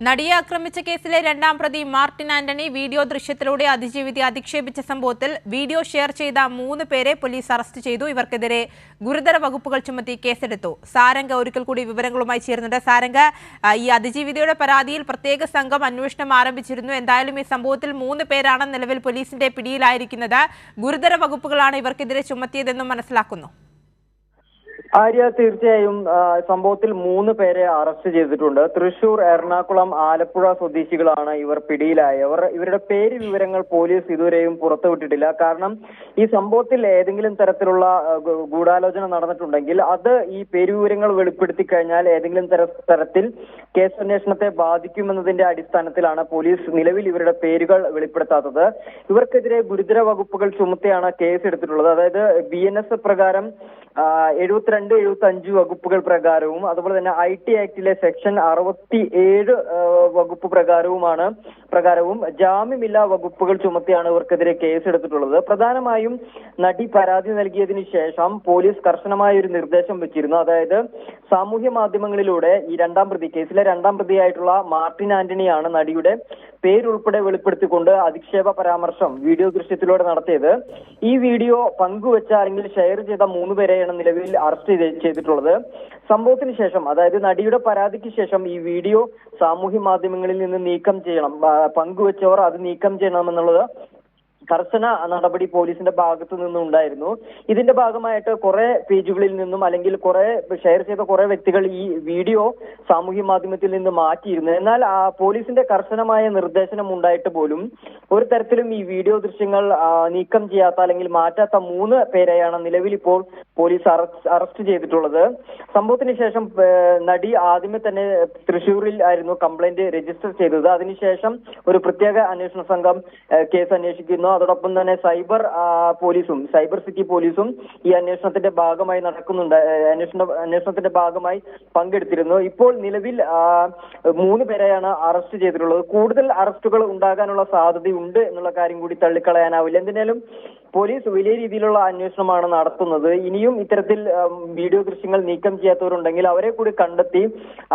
നടിയെ ആക്രമിച്ച കേസിലെ രണ്ടാം പ്രതി മാർട്ടിൻ ആന്റണി വീഡിയോ ദൃശ്യത്തിലൂടെ അതിജീവിതയെ അധിക്ഷേപിച്ച സംഭവത്തിൽ വീഡിയോ ഷെയർ ചെയ്ത 3 പേരെ പോലീസ് അറസ്റ്റ് ചെയ്തു. ഇവർക്കെതിരെ ഗുരുതര വകുപ്പുകൾ ചുമത്തി കേസെടുത്തു. സാരംഗ ഒരിക്കൽ കൂടി വിവരങ്ങളുമായി ചേർന്നുണ്ട്. സാരംഗ, ഈ അതിജീവിതയുടെ പരാതിയിൽ പ്രത്യേക സംഘം അന്വേഷണം ആരംഭിച്ചിരുന്നു. എന്തായാലും ഈ സംഭവത്തിൽ 3 പേരാണ് നിലവിൽ പോലീസിന്റെ പിടിയിലായിരിക്കുന്നത്. ഗുരുതര വകുപ്പുകളാണ് ഇവർക്കെതിരെ ചുമത്തിയതെന്നും മനസ്സിലാക്കുന്നു. ആര്യ, തീർച്ചയായും സംഭവത്തിൽ 3 പേരെ അറസ്റ്റ് ചെയ്തിട്ടുണ്ട്. തൃശൂർ, എറണാകുളം, ആലപ്പുഴ സ്വദേശികളാണ് ഇവർ പിടിയിലായവർ. ഇവരുടെ പേര് വിവരങ്ങൾ പോലീസ് ഇതുവരെയും പുറത്തുവിട്ടിട്ടില്ല. കാരണം ഈ സംഭവത്തിൽ ഏതെങ്കിലും തരത്തിലുള്ള ഗൂഢാലോചന നടന്നിട്ടുണ്ടെങ്കിൽ അത് ഈ പേര് വിവരങ്ങൾ വെളിപ്പെടുത്തി കഴിഞ്ഞാൽ ഏതെങ്കിലും തരത്തിൽ കേസന്വേഷണത്തെ ബാധിക്കുമെന്നതിന്റെ അടിസ്ഥാനത്തിലാണ് പോലീസ് നിലവിൽ ഇവരുടെ പേരുകൾ വെളിപ്പെടുത്താത്തത്. ഇവർക്കെതിരെ ഗുരുതര വകുപ്പുകൾ ചുമത്തിയാണ് കേസ് എടുത്തിട്ടുള്ളത്. അതായത് BNS പ്രകാരം 72, 75 വകുപ്പുകൾ പ്രകാരവും അതുപോലെ തന്നെ IT ആക്ടിലെ സെക്ഷൻ 67 വകുപ്പ് പ്രകാരവും ജാമ്യമില്ലാ വകുപ്പുകൾ ചുമത്തിയാണ് ഇവർക്കെതിരെ കേസെടുത്തിട്ടുള്ളത്. പ്രധാനമായും നടി പരാതി നൽകിയതിനു ശേഷം പോലീസ് കർശനമായ ഒരു നിർദ്ദേശം വെച്ചിരുന്നു. അതായത് സാമൂഹ്യ മാധ്യമങ്ങളിലൂടെ ഈ കേസിലെ രണ്ടാം പ്രതിയായിട്ടുള്ള മാർട്ടിൻ ആന്റണിയാണ് നടിയുടെ പേരുൾപ്പെടെ വെളിപ്പെടുത്തിക്കൊണ്ട് അധിക്ഷേപ പരാമർശം വീഡിയോ ദൃശ്യത്തിലൂടെ നടത്തിയത്. ഈ വീഡിയോ പങ്കുവെച്ച അല്ലെങ്കിൽ ഷെയർ ചെയ്ത 3 പേരെയാണ് നിലവിൽ അറസ്റ്റ് ചെയ്തിട്ടുള്ളത്. സംഭവത്തിന് ശേഷം, അതായത് നടിയുടെ പരാതിക്ക് ശേഷം ഈ വീഡിയോ സാമൂഹ്യ മാധ്യമങ്ങളിൽ നിന്ന് നീക്കം ചെയ്യണം, പങ്കുവെച്ചവർ അത് നീക്കം ചെയ്യണമെന്നുള്ളത് കർശന നടപടി പോലീസിന്റെ ഭാഗത്തു നിന്നും ഉണ്ടായിരുന്നു. ഇതിന്റെ ഭാഗമായിട്ട് കുറെ പേജുകളിൽ നിന്നും അല്ലെങ്കിൽ കുറെ ഷെയർ ചെയ്ത കുറെ വ്യക്തികൾ ഈ വീഡിയോ സാമൂഹ്യ മാധ്യമത്തിൽ നിന്ന് മാറ്റിയിരുന്നു. എന്നാൽ പോലീസിന്റെ കർശനമായ നിർദ്ദേശനം ഉണ്ടായിട്ട് പോലും ഒരു തരത്തിലും ഈ വീഡിയോ ദൃശ്യങ്ങൾ നീക്കം ചെയ്യാത്ത അല്ലെങ്കിൽ മാറ്റാത്ത 3 പേരെയാണ് നിലവിൽ ഇപ്പോൾ പോലീസ് അറസ്റ്റ് ചെയ്തിട്ടുള്ളത്. സംഭവത്തിന് ശേഷം നടി ആദ്യമേ തന്നെ തൃശ്ശൂരിൽ ആയിരുന്നു കംപ്ലൈന്റ് രജിസ്റ്റർ ചെയ്തത്. അതിനുശേഷം ഒരു പ്രത്യേക അന്വേഷണ സംഘം കേസ് അന്വേഷിക്കുന്നു. അതോടൊപ്പം തന്നെ സൈബർ സിറ്റി പോലീസും ഈ അന്വേഷണത്തിന്റെ ഭാഗമായി അന്വേഷണത്തിന്റെ ഭാഗമായി പങ്കെടുത്തിരുന്നു. ഇപ്പോൾ നിലവിൽ 3 പേരെയാണ് അറസ്റ്റ് ചെയ്തിട്ടുള്ളത്. കൂടുതൽ അറസ്റ്റുകൾ ഉണ്ടാകാനുള്ള സാധ്യതയുണ്ട് എന്നുള്ള കാര്യം കൂടി തള്ളിക്കളയാനാവില്ല. എന്തിനാലും പോലീസ് വലിയ രീതിയിലുള്ള അന്വേഷണമാണ് നടത്തുന്നത്. ഇനിയും ഇത്തരത്തിൽ വീഡിയോ ദൃശ്യങ്ങൾ നീക്കം ചെയ്യാത്തവരുണ്ടെങ്കിൽ അവരെ കൂടി കണ്ടെത്തി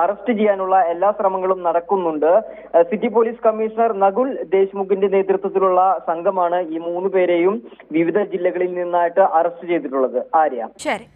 അറസ്റ്റ് ചെയ്യാനുള്ള എല്ലാ ശ്രമങ്ങളും നടക്കുന്നുണ്ട്. സിറ്റി പോലീസ് കമ്മീഷണർ നകുൽ ദേശ്മുഖിന്റെ നേതൃത്വത്തിലുള്ള സംഘമാണ് ഈ 3 പേരെയും വിവിധ ജില്ലകളിൽ നിന്നായിട്ട് അറസ്റ്റ് ചെയ്തിട്ടുള്ളത്. ആര്യ. ശരി.